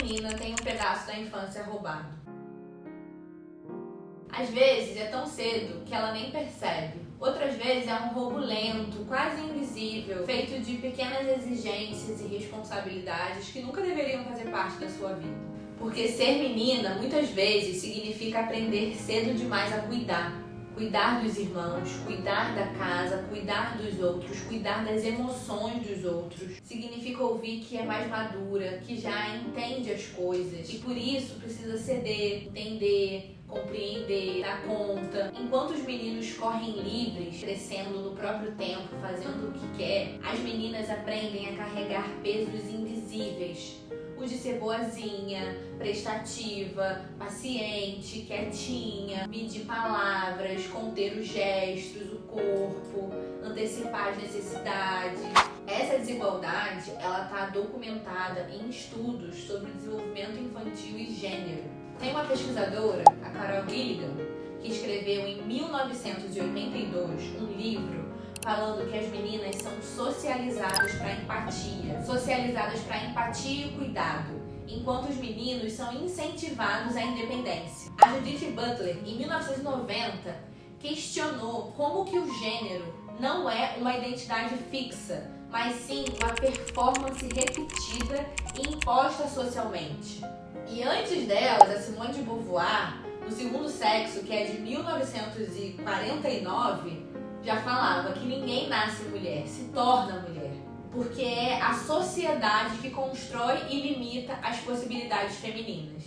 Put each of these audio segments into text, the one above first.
menina tem um pedaço da infância roubado. Às vezes é tão cedo que ela nem percebe. Outras vezes é um roubo lento, quase invisível, feito de pequenas exigências e responsabilidades que nunca deveriam fazer parte da sua vida. Porque ser menina, muitas vezes, significa aprender cedo demais a cuidar. Cuidar dos irmãos, cuidar da casa, cuidar dos outros, cuidar das emoções dos outros. Significa ouvir que é mais madura, que já entende as coisas. E por isso precisa ceder, entender, compreender, dar conta. Enquanto os meninos correm livres, crescendo no próprio tempo, fazendo o que quer, as meninas aprendem a carregar pesos invisíveis. O de ser boazinha, prestativa, paciente, quietinha, medir palavras, conter os gestos, o corpo, antecipar as necessidades. Essa desigualdade, ela está documentada em estudos sobre desenvolvimento infantil e gênero. Tem uma pesquisadora, a Carol Gilligan, que escreveu em 1982 um livro falando que as meninas são socializadas para empatia e cuidado, enquanto os meninos são incentivados à independência. A Judith Butler, em 1990, questionou como que o gênero não é uma identidade fixa, mas sim uma performance repetida e imposta socialmente. E antes delas, a Simone de Beauvoir, no Segundo Sexo, que é de 1949, já falava que ninguém nasce mulher, se torna mulher, porque é a sociedade que constrói e limita as possibilidades femininas.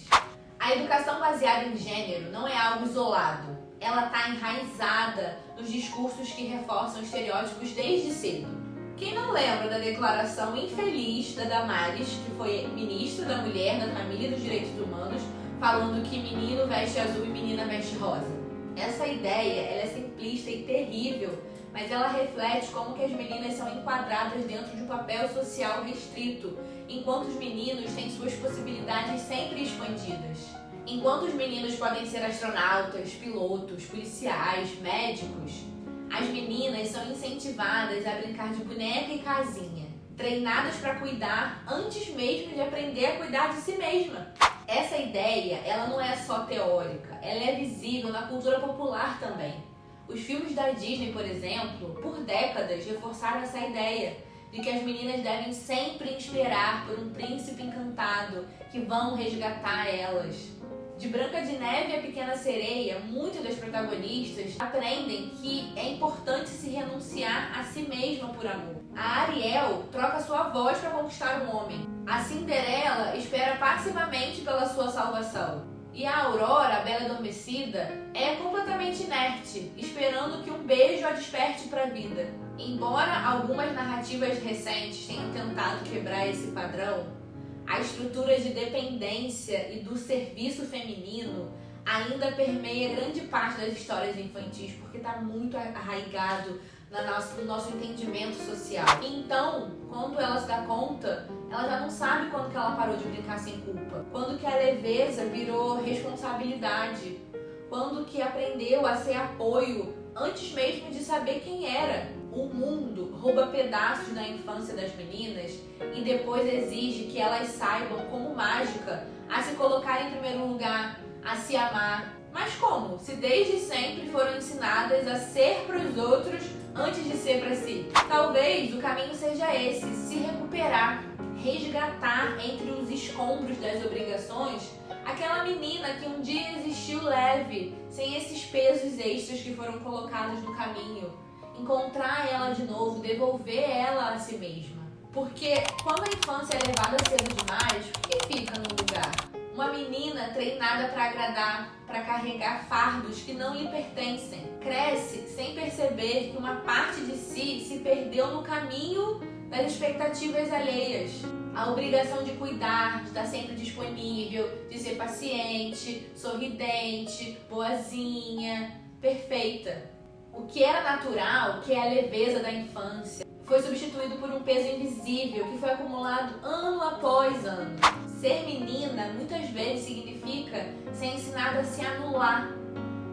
A educação baseada em gênero não é algo isolado, ela está enraizada nos discursos que reforçam estereótipos desde cedo. Quem não lembra da declaração infeliz da Damares, que foi ministra da Mulher, da Família e dos Direitos Humanos, falando que menino veste azul e menina veste rosa? Essa ideia ela é simplista e terrível, mas ela reflete como que as meninas são enquadradas dentro de um papel social restrito, enquanto os meninos têm suas possibilidades sempre expandidas. Enquanto os meninos podem ser astronautas, pilotos, policiais, médicos, as meninas são incentivadas a brincar de boneca e casinha, treinadas para cuidar antes mesmo de aprender a cuidar de si mesma. Essa ideia, ela não é só teórica, ela é visível na cultura popular também. Os filmes da Disney, por exemplo, por décadas reforçaram essa ideia de que as meninas devem sempre esperar por um príncipe encantado que vão resgatar elas. De Branca de Neve e a Pequena Sereia, muitas das protagonistas aprendem que é importante se renunciar a si mesma por amor. A Ariel troca sua voz para conquistar um homem. A Cinderela espera passivamente pela sua salvação. E a Aurora, a Bela Adormecida, é completamente inerte, esperando que um beijo a desperte para a vida. Embora algumas narrativas recentes tenham tentado quebrar esse padrão, a estrutura de dependência e do serviço feminino ainda permeia grande parte das histórias infantis, porque está muito arraigado no nosso entendimento social. Então, quando ela se dá conta, ela já não sabe quando que ela parou de brincar sem culpa, quando que a leveza virou responsabilidade, quando que aprendeu a ser apoio antes mesmo de saber quem era. O mundo rouba pedaços da infância das meninas e depois exige que elas saibam, como mágica, a se colocar em primeiro lugar, a se amar. Mas como? Se desde sempre foram ensinadas a ser para os outros antes de ser para si. Talvez o caminho seja esse, se recuperar, resgatar entre os escombros das obrigações aquela menina que um dia existiu leve, sem esses pesos extras que foram colocados no caminho. Encontrar ela de novo, devolver ela a si mesma. Porque quando a infância é levada cedo demais, o que fica no lugar? Uma menina treinada para agradar, para carregar fardos que não lhe pertencem. Cresce sem perceber que uma parte de si se perdeu no caminho das expectativas alheias. A obrigação de cuidar, de estar sempre disponível, de ser paciente, sorridente, boazinha, perfeita. O que era natural, que é a leveza da infância, foi substituído por um peso invisível que foi acumulado ano após ano. Ser menina muitas vezes significa ser ensinada a se anular,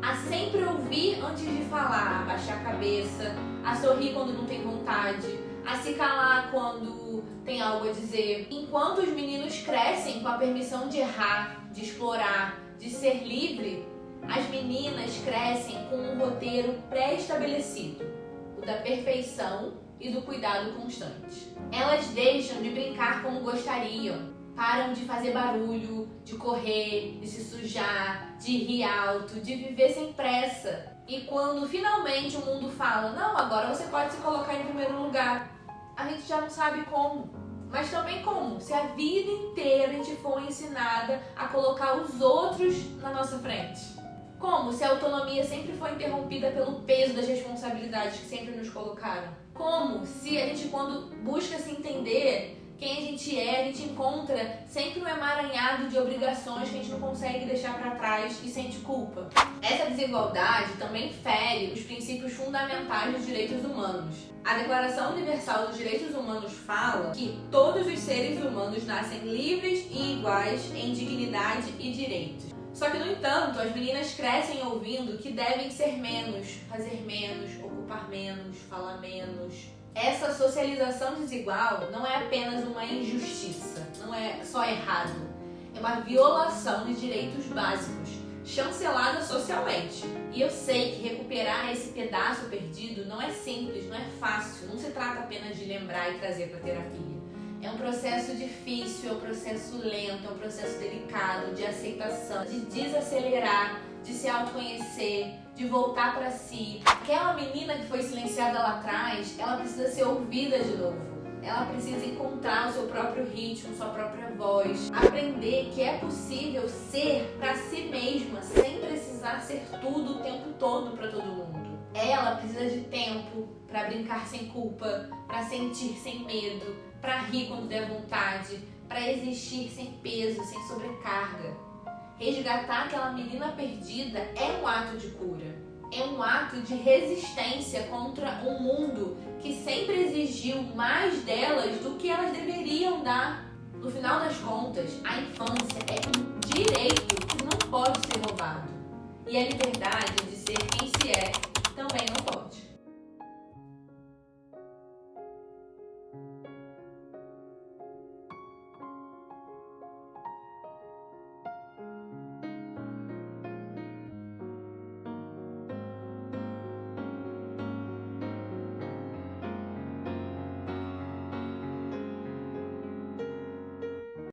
a sempre ouvir antes de falar, a baixar a cabeça, a sorrir quando não tem vontade, a se calar quando tem algo a dizer. Enquanto os meninos crescem com a permissão de errar, de explorar, de ser livre, as meninas crescem com um roteiro pré-estabelecido, o da perfeição e do cuidado constante. Elas deixam de brincar como gostariam, param de fazer barulho, de correr, de se sujar, de rir alto, de viver sem pressa. E quando finalmente o mundo fala, não, agora você pode se colocar em primeiro lugar, a gente já não sabe como. Mas também como? Se a vida inteira a gente for ensinada a colocar os outros na nossa frente. Como? Se a autonomia sempre foi interrompida pelo peso das responsabilidades que sempre nos colocaram. Como? Se a gente, quando busca se entender quem a gente encontra sempre um emaranhado de obrigações que a gente não consegue deixar para trás e sente culpa. Essa desigualdade também fere os princípios fundamentais dos direitos humanos. A Declaração Universal dos Direitos Humanos fala que todos os seres humanos nascem livres e iguais em dignidade e direitos. Só que, no entanto, as meninas crescem ouvindo que devem ser menos, fazer menos, ocupar menos, falar menos. Essa socialização desigual não é apenas uma injustiça, não é só errado. É uma violação de direitos básicos, chancelada socialmente. E eu sei que recuperar esse pedaço perdido não é simples, não é fácil, não se trata apenas de lembrar e trazer para a terapia. É um processo difícil, é um processo lento, é um processo delicado de aceitação, de desacelerar, de se autoconhecer, de voltar para si. Aquela menina que foi silenciada lá atrás, ela precisa ser ouvida de novo. Ela precisa encontrar o seu próprio ritmo, sua própria voz. Aprender que é possível ser para si mesma, sem precisar ser tudo o tempo todo para todo mundo. Ela precisa de tempo para brincar sem culpa, para sentir sem medo, para rir quando der vontade, para existir sem peso, sem sobrecarga. Resgatar aquela menina perdida é um ato de cura. É um ato de resistência contra um mundo que sempre exigiu mais delas do que elas deveriam dar. No final das contas, a infância é um direito que não pode ser roubado. E a liberdade de ser quem se é